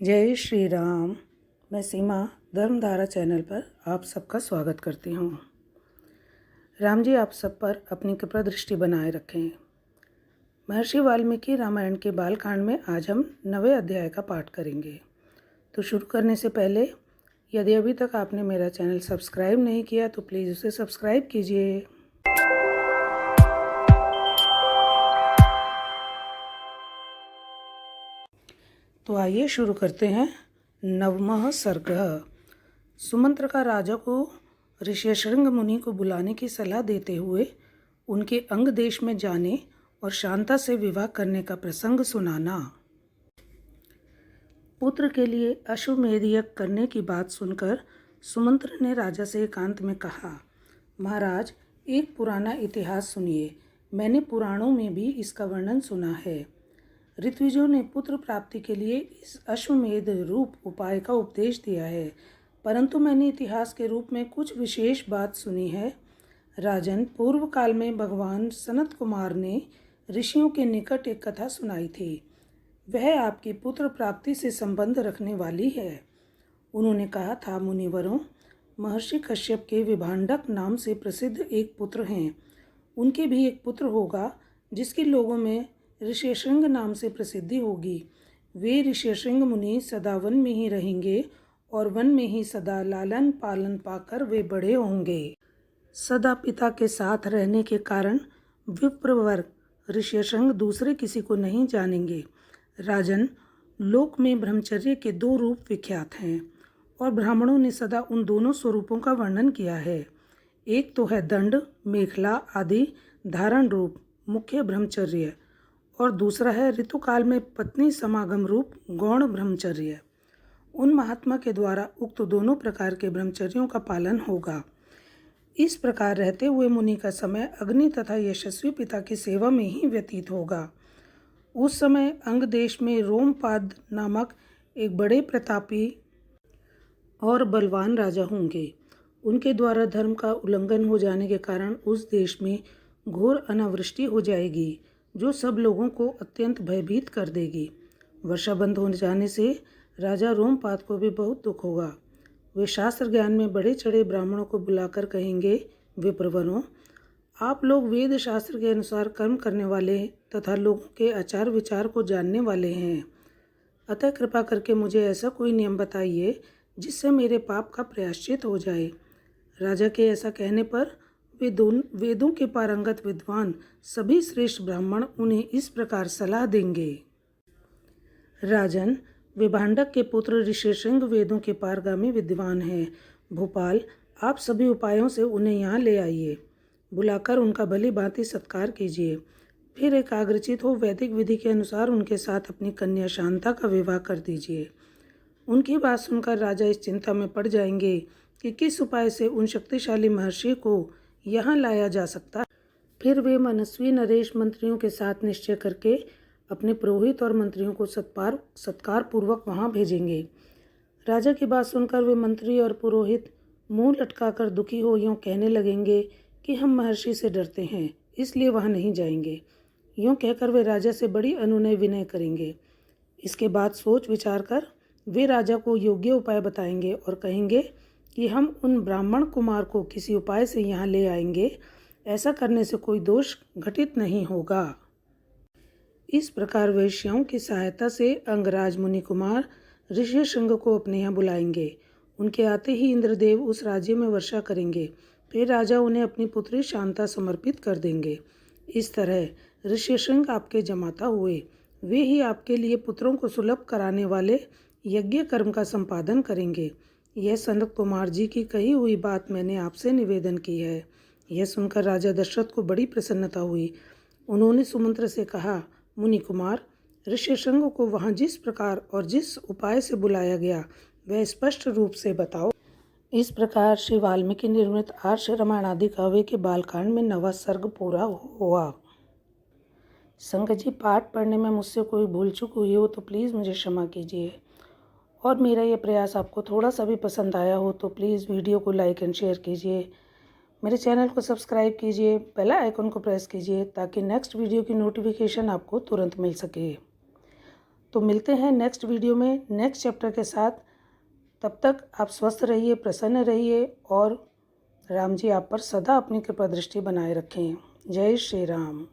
जय श्री राम। मैं सीमा धर्मधारा चैनल पर आप सबका स्वागत करती हूँ। राम जी आप सब पर अपनी कृपा दृष्टि बनाए रखें। महर्षि वाल्मीकि रामायण के बालकांड में आज हम 9वें अध्याय का पाठ करेंगे। तो शुरू करने से पहले यदि अभी तक आपने मेरा चैनल सब्सक्राइब नहीं किया तो प्लीज़ उसे सब्सक्राइब कीजिए। तो आइए शुरू करते हैं। 9वां सर्ग। सुमंत्र का राजा को ऋष्यशृंग मुनि को बुलाने की सलाह देते हुए उनके अंग देश में जाने और शांता से विवाह करने का प्रसंग सुनाना। पुत्र के लिए अश्वमेध यज्ञ करने की बात सुनकर सुमंत्र ने राजा से एकांत में कहा, महाराज एक पुराना इतिहास सुनिए। मैंने पुराणों में भी इसका वर्णन सुना है। ऋत्विजों ने पुत्र प्राप्ति के लिए इस अश्वमेध रूप उपाय का उपदेश दिया है, परंतु मैंने इतिहास के रूप में कुछ विशेष बात सुनी है। राजन, पूर्व काल में भगवान सनत कुमार ने ऋषियों के निकट एक कथा सुनाई थी। वह आपकी पुत्र प्राप्ति से संबंध रखने वाली है। उन्होंने कहा था, मुनिवरों, महर्षि कश्यप के विभांडक नाम से प्रसिद्ध एक पुत्र हैं। उनके भी एक पुत्र होगा जिसके लोगों में ऋष्यशृंग नाम से प्रसिद्धि होगी। वे ऋष्यशृंग मुनि सदा वन में ही रहेंगे और वन में ही सदा लालन पालन पाकर वे बड़े होंगे। सदा पिता के साथ रहने के कारण विप्रवर्ग ऋष्यशृंग दूसरे किसी को नहीं जानेंगे। राजन, लोक में ब्रह्मचर्य के 2 रूप विख्यात हैं और ब्राह्मणों ने सदा उन दोनों स्वरूपों का वर्णन किया है। एक तो है दंड, मेखला आदि धारण रूप मुख्य ब्रह्मचर्य, और दूसरा है ऋतुकाल में पत्नी समागम रूप गौण ब्रह्मचर्य। उन महात्मा के द्वारा उक्त दोनों प्रकार के ब्रह्मचर्यों का पालन होगा। इस प्रकार रहते हुए मुनि का समय अग्नि तथा यशस्वी पिता की सेवा में ही व्यतीत होगा। उस समय अंग देश में रोमपाद नामक एक बड़े प्रतापी और बलवान राजा होंगे। उनके द्वारा धर्म का उल्लंघन हो जाने के कारण उस देश में घोर अनावृष्टि हो जाएगी, जो सब लोगों को अत्यंत भयभीत कर देगी। वर्षा बंद हो जाने से राजा रोमपाद को भी बहुत दुख होगा। वे शास्त्र ज्ञान में बड़े चढ़े ब्राह्मणों को बुलाकर कहेंगे, विप्रवरों, आप लोग वेद शास्त्र के अनुसार कर्म करने वाले तथा लोगों के आचार विचार को जानने वाले हैं। अतः कृपा करके मुझे ऐसा कोई नियम बताइए जिससे मेरे पाप का प्रायश्चित हो जाए। राजा के ऐसा कहने पर वेदों के पारंगत विद्वान सभी श्रेष्ठ ब्राह्मण उन्हें इस प्रकार सलाह देंगे। राजन, विभांडक के पुत्र ऋष्यशृंग वेदों के पारगामी विद्वान हैं। भोपाल, आप सभी उपायों से उन्हें यहाँ ले आइए। बुलाकर उनका भली भांति सत्कार कीजिए। फिर एकाग्रचित हो वैदिक विधि के अनुसार उनके साथ अपनी कन्या शांता का विवाह कर दीजिए। उनकी बात सुनकर राजा इस चिंता में पड़ जाएंगे कि किस उपाय से उन शक्तिशाली महर्षि को यहाँ लाया जा सकता। फिर वे मनस्वी नरेश मंत्रियों के साथ निश्चय करके अपने पुरोहित और मंत्रियों को सत्कार पूर्वक वहाँ भेजेंगे। राजा की बात सुनकर वे मंत्री और पुरोहित मुंह लटकाकर दुखी हो यूँ कहने लगेंगे कि हम महर्षि से डरते हैं, इसलिए वहाँ नहीं जाएंगे। यूँ कहकर वे राजा से बड़ी अनुनय विनय करेंगे। इसके बाद सोच विचार कर वे राजा को योग्य उपाय बताएंगे और कहेंगे कि हम उन ब्राह्मण कुमार को किसी उपाय से यहाँ ले आएंगे। ऐसा करने से कोई दोष घटित नहीं होगा। इस प्रकार वैश्यों की सहायता से अंगराज मुनि कुमार ऋष्यशृंग को अपने यहाँ बुलाएंगे। उनके आते ही इंद्रदेव उस राज्य में वर्षा करेंगे। फिर राजा उन्हें अपनी पुत्री शांता समर्पित कर देंगे। इस तरह ऋष्यशृंग आपके जमाता हुए। वे ही आपके लिए पुत्रों को सुलभ कराने वाले यज्ञ कर्म का संपादन करेंगे। यह सनत कुमार जी की कही हुई बात मैंने आपसे निवेदन की है। यह सुनकर राजा दशरथ को बड़ी प्रसन्नता हुई। उन्होंने सुमंत्र से कहा, मुनि कुमार, ऋष्यशृंग को वहाँ जिस प्रकार और जिस उपाय से बुलाया गया वह स्पष्ट रूप से बताओ। इस प्रकार श्री वाल्मीकि निर्मित आर्ष रामायण आदि काव्य के बालकांड में 9वां सर्ग पूरा हुआ। संग जी, पाठ पढ़ने में मुझसे कोई भूल चूक हुई हो तो प्लीज़ मुझे क्षमा कीजिए, और मेरा ये प्रयास आपको थोड़ा सा भी पसंद आया हो तो प्लीज़ वीडियो को लाइक एंड शेयर कीजिए। मेरे चैनल को सब्सक्राइब कीजिए, बेल आइकन को प्रेस कीजिए ताकि नेक्स्ट वीडियो की नोटिफिकेशन आपको तुरंत मिल सके। तो मिलते हैं नेक्स्ट वीडियो में नेक्स्ट चैप्टर के साथ। तब तक आप स्वस्थ रहिए, प्रसन्न रहिए और राम जी आप पर सदा अपनी कृपा दृष्टि बनाए रखें। जय श्री राम।